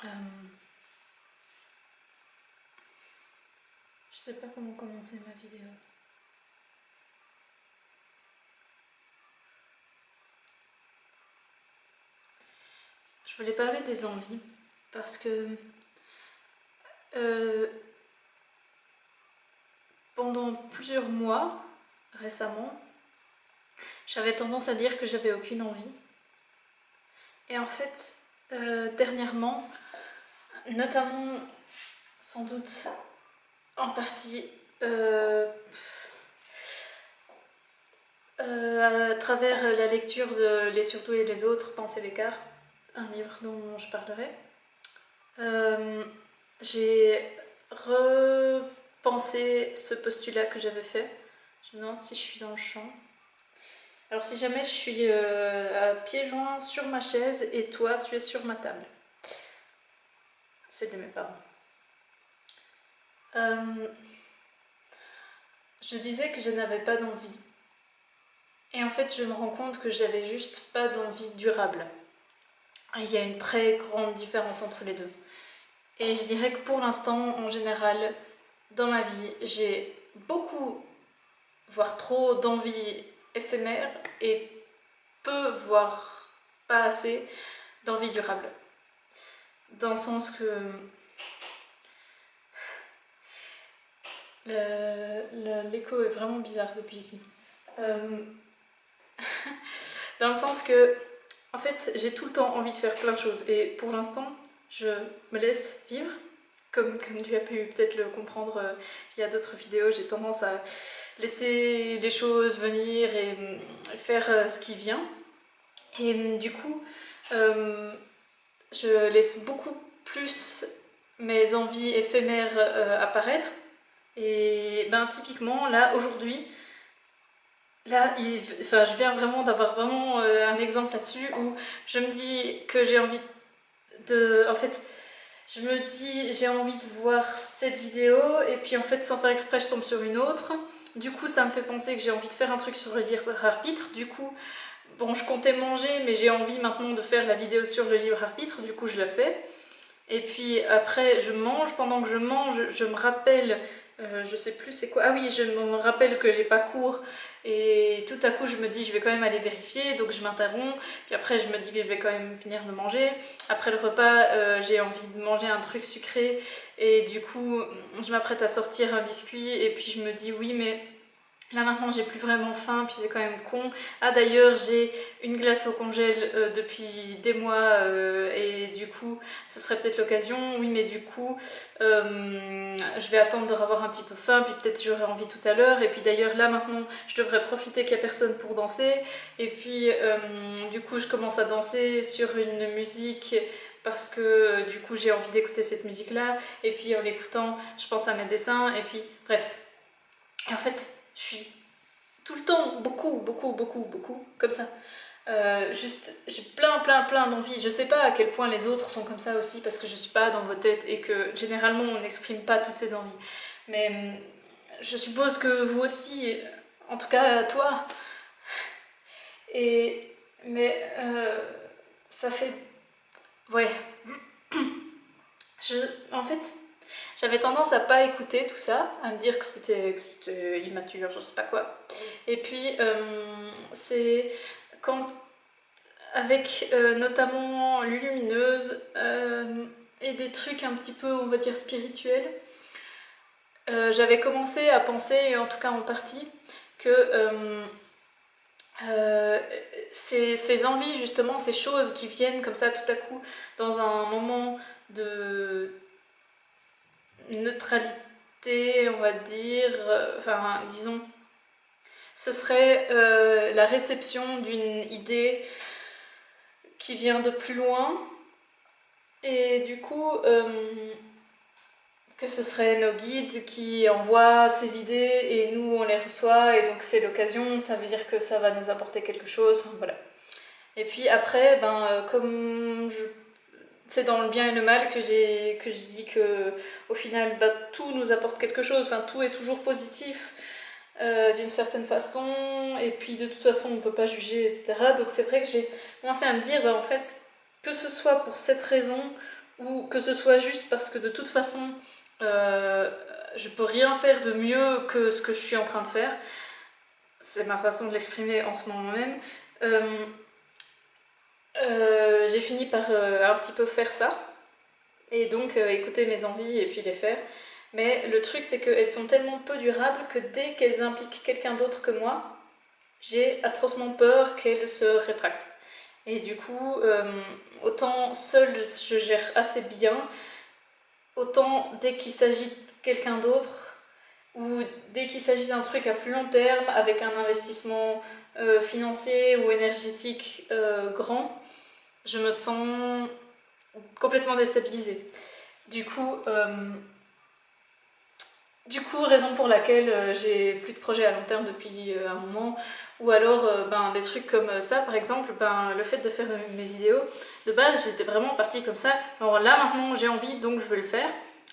Euh, je sais pas comment commencer ma vidéo. Je voulais parler des envies parce que pendant plusieurs mois récemment, j'avais tendance à dire que j'avais aucune envie. Et en fait, dernièrement, notamment sans doute en partie à travers la lecture de Les Surtout et les Autres, Penser l'écart, un livre dont je parlerai, j'ai repensé ce postulat que j'avais fait. Je me demande si je suis dans le champ. Alors si jamais je suis à pieds joints sur ma chaise et toi tu es sur ma table. C'est de mes parents. Je disais que je n'avais pas d'envie. Et en fait je me rends compte que j'avais juste pas d'envie durable. Il y a une très grande différence entre les deux. Et je dirais que pour l'instant, en général, dans ma vie, j'ai beaucoup, voire trop d'envie éphémère et peu, voire pas assez, d'envie durable. Dans le sens que l'écho est vraiment bizarre depuis ici. Dans le sens que, en fait, j'ai tout le temps envie de faire plein de choses. Et pour l'instant, je me laisse vivre. Comme tu as pu peut-être le comprendre via d'autres vidéos, j'ai tendance à laisser les choses venir et faire ce qui vient. Et du coup, je laisse beaucoup plus mes envies éphémères apparaître. Et ben typiquement, là, aujourd'hui, là, je viens vraiment d'avoir vraiment un exemple là-dessus où je me dis que j'ai envie de... En fait, je me dis j'ai envie de voir cette vidéo et puis en fait sans faire exprès je tombe sur une autre. Du coup ça me fait penser que j'ai envie de faire un truc sur le libre arbitre. Du coup, bon je comptais manger mais j'ai envie maintenant de faire la vidéo sur le libre arbitre. Du coup je la fais. Et puis après je mange, pendant que je mange je me rappelle, je sais plus c'est quoi, ah oui je me rappelle que j'ai pas cours et tout à coup je me dis je vais quand même aller vérifier, donc je m'interromps, puis après je me dis que je vais quand même finir de manger. Après le repas j'ai envie de manger un truc sucré et du coup je m'apprête à sortir un biscuit et puis je me dis oui mais là maintenant j'ai plus vraiment faim, puis c'est quand même con. Ah d'ailleurs j'ai une glace au congèle depuis des mois et du coup ce serait peut-être l'occasion. Oui mais du coup je vais attendre de revoir un petit peu faim, puis peut-être j'aurai envie tout à l'heure. Et puis d'ailleurs là maintenant je devrais profiter qu'il n'y a personne pour danser. Et puis du coup je commence à danser sur une musique parce que du coup j'ai envie d'écouter cette musique là. Et puis en l'écoutant je pense à mes dessins et puis bref. Et en fait je suis tout le temps, beaucoup, comme ça. Juste, j'ai plein d'envies. Je sais pas à quel point les autres sont comme ça aussi, parce que je suis pas dans vos têtes et que généralement on n'exprime pas toutes ces envies. Mais je suppose que vous aussi, en tout cas toi. Et mais ça fait, ouais. En fait, j'avais tendance à pas écouter tout ça, à me dire que c'était immature, je sais pas quoi. Et puis c'est quand, avec notamment Lulumineuse et des trucs un petit peu, on va dire, spirituels, j'avais commencé à penser, et en tout cas en partie, que ces envies, justement, ces choses qui viennent comme ça tout à coup dans un moment de neutralité, on va dire, enfin disons, ce serait la réception d'une idée qui vient de plus loin et du coup que ce serait nos guides qui envoient ces idées et nous on les reçoit et donc c'est l'occasion, ça veut dire que ça va nous apporter quelque chose, voilà. Et puis après, comme c'est dans le bien et le mal que je dis que au final tout nous apporte quelque chose, enfin tout est toujours positif d'une certaine façon, et puis de toute façon on ne peut pas juger, etc. Donc c'est vrai que j'ai commencé à me dire, en fait, que ce soit pour cette raison ou que ce soit juste parce que de toute façon je peux rien faire de mieux que ce que je suis en train de faire. C'est ma façon de l'exprimer en ce moment même. J'ai fini par un petit peu faire ça, et donc écouter mes envies et puis les faire. Mais le truc, c'est qu'elles sont tellement peu durables que dès qu'elles impliquent quelqu'un d'autre que moi, j'ai atrocement peur qu'elles se rétractent. Et du coup, autant seule je gère assez bien, autant dès qu'il s'agit de quelqu'un d'autre, ou dès qu'il s'agit d'un truc à plus long terme, avec un investissement financier ou énergétique grand, je me sens complètement déstabilisée. Du coup, raison pour laquelle j'ai plus de projets à long terme depuis un moment, ou alors des trucs comme ça, par exemple, le fait de faire mes vidéos, de base j'étais vraiment partie comme ça, alors là maintenant j'ai envie donc je veux le faire,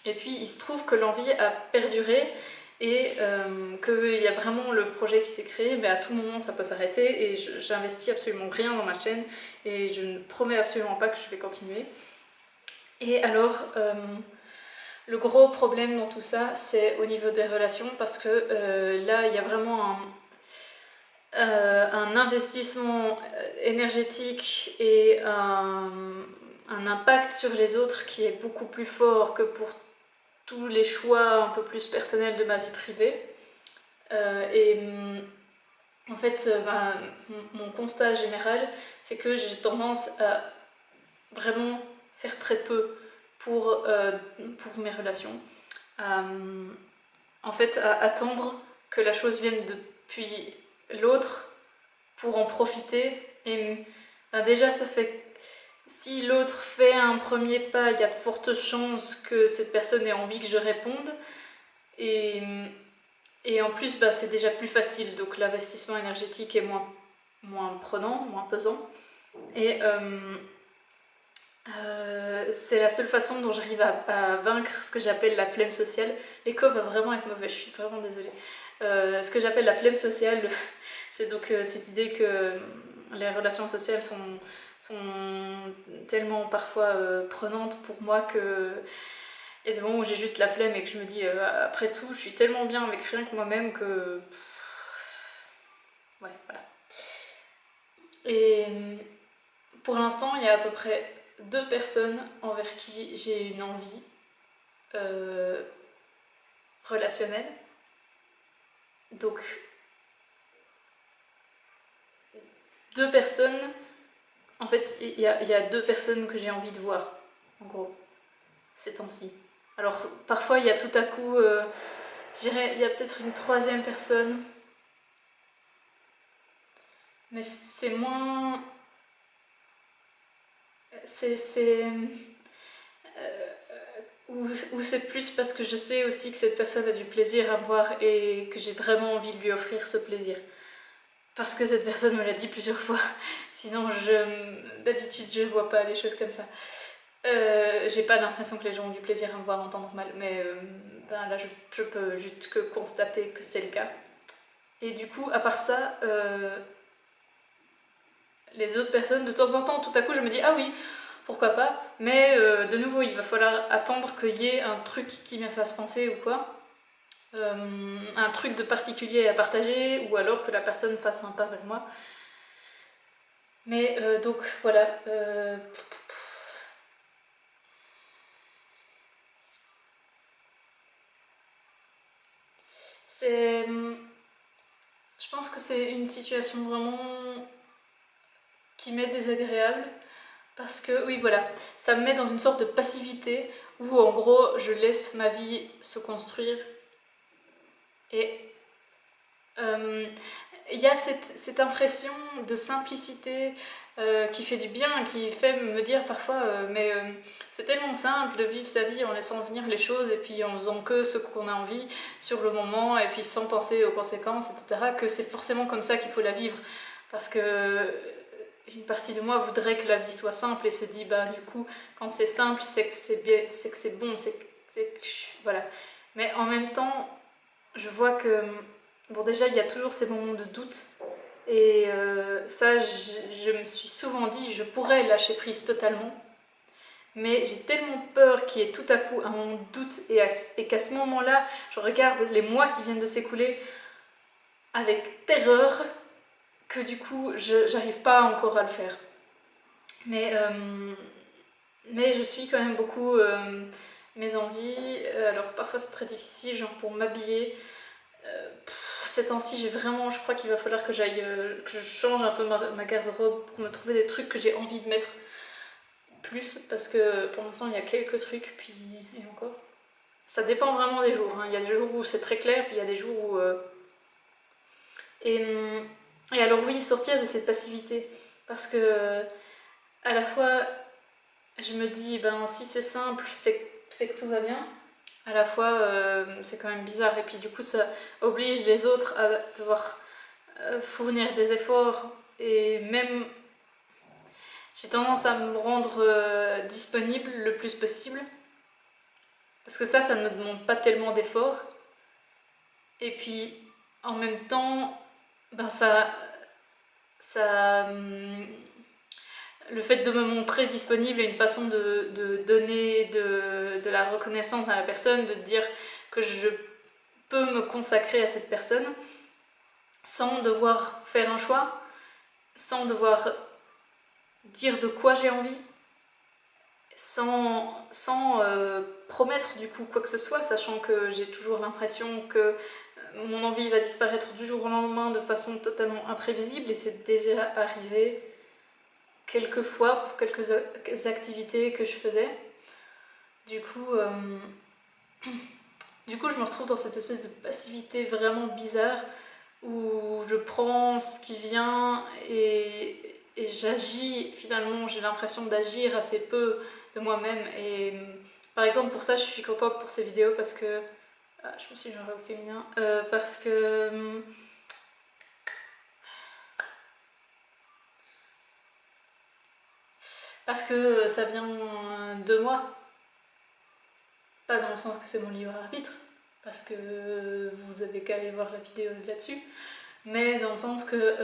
et puis il se trouve que l'envie a perduré, et qu'il y a vraiment le projet qui s'est créé, mais à tout moment ça peut s'arrêter, et j'investis absolument rien dans ma chaîne, et je ne promets absolument pas que je vais continuer. Et alors... le gros problème dans tout ça, c'est au niveau des relations, parce que là, il y a vraiment un investissement énergétique et un impact sur les autres qui est beaucoup plus fort que pour tous les choix un peu plus personnels de ma vie privée. En fait, mon constat général, c'est que j'ai tendance à vraiment faire très peu pour mes relations. En fait, à attendre que la chose vienne depuis l'autre pour en profiter. Et déjà, ça fait... Si l'autre fait un premier pas, il y a de fortes chances que cette personne ait envie que je réponde. Et en plus, c'est déjà plus facile. Donc l'investissement énergétique est moins prenant, moins pesant. Et c'est la seule façon dont j'arrive à vaincre ce que j'appelle la flemme sociale. L'écho va vraiment être mauvais, je suis vraiment désolée. Ce que j'appelle la flemme sociale, c'est donc cette idée que les relations sociales sont tellement parfois prenantes pour moi que il y a des moments où j'ai juste la flemme et que je me dis après tout, je suis tellement bien avec rien que moi-même que... Ouais, voilà. Et pour l'instant, il y a à peu près 2 personnes envers qui j'ai une envie relationnelle. Donc, 2 personnes... En fait, il y a 2 personnes que j'ai envie de voir, en gros, ces temps-ci. Alors, parfois, il y a tout à coup... je dirais, il y a peut-être une 3e personne. Mais c'est moins... Ou c'est plus parce que je sais aussi que cette personne a du plaisir à me voir et que j'ai vraiment envie de lui offrir ce plaisir. Parce que cette personne me l'a dit plusieurs fois. Sinon, d'habitude, je vois pas les choses comme ça. J'ai pas l'impression que les gens ont du plaisir à me voir en temps normal, mais là, je peux juste que constater que c'est le cas. Et du coup, à part ça, les autres personnes, de temps en temps, tout à coup, je me dis, ah oui, pourquoi pas, mais de nouveau, il va falloir attendre qu'il y ait un truc qui me fasse penser ou quoi. Un truc de particulier à partager, ou alors que la personne fasse un pas vers moi. Mais donc voilà. Je pense que c'est une situation vraiment qui m'est désagréable. Parce que, oui, voilà, ça me met dans une sorte de passivité où, en gros, je laisse ma vie se construire. Et il y a cette impression de simplicité qui fait du bien, qui fait me dire parfois c'est tellement simple de vivre sa vie en laissant venir les choses et puis en faisant que ce qu'on a envie sur le moment et puis sans penser aux conséquences, etc., que c'est forcément comme ça qu'il faut la vivre. Parce que une partie de moi voudrait que la vie soit simple et se dit du coup quand c'est simple c'est que c'est bien, c'est que c'est bon, voilà. Mais en même temps je vois que bon, déjà il y a toujours ces moments de doute et ça je me suis souvent dit je pourrais lâcher prise totalement, mais j'ai tellement peur qu'il y ait tout à coup un moment de doute et qu'à ce moment-là, je regarde les mois qui viennent de s'écouler avec terreur que du coup, j'arrive pas encore à le faire. Mais, je suis quand même beaucoup mes envies. Alors parfois c'est très difficile, genre pour m'habiller. Ces temps-ci, je crois qu'il va falloir que que je change un peu ma garde-robe pour me trouver des trucs que j'ai envie de mettre plus, parce que pour l'instant il y a quelques trucs, puis et encore. Ça dépend vraiment des jours, hein. Il y a des jours où c'est très clair, puis il y a des jours où... Et, et alors oui, sortir de cette passivité, parce que à la fois je me dis, ben si c'est simple, c'est que tout va bien. À la fois, c'est quand même bizarre. Et puis du coup, ça oblige les autres à devoir fournir des efforts. Et même, j'ai tendance à me rendre disponible le plus possible. Parce que ça ne me demande pas tellement d'efforts. Et puis, en même temps, ben le fait de me montrer disponible est une façon de donner de la reconnaissance à la personne, de dire que je peux me consacrer à cette personne sans devoir faire un choix, sans devoir dire de quoi j'ai envie, sans promettre du coup quoi que ce soit, sachant que j'ai toujours l'impression que mon envie va disparaître du jour au lendemain de façon totalement imprévisible, et c'est déjà arrivé quelques fois pour quelques activités que je faisais. Du coup, je me retrouve dans cette espèce de passivité vraiment bizarre où je prends ce qui vient et j'agis, finalement j'ai l'impression d'agir assez peu de moi-même. Et par exemple pour ça je suis contente pour ces vidéos parce que... Ah, je me suis genrée au féminin. Parce que ça vient de moi. Pas dans le sens que c'est mon libre arbitre, parce que vous avez qu'à aller voir la vidéo là-dessus, mais dans le sens que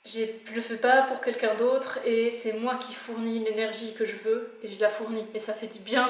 je le fais pas pour quelqu'un d'autre et c'est moi qui fournis l'énergie que je veux et je la fournis et ça fait du bien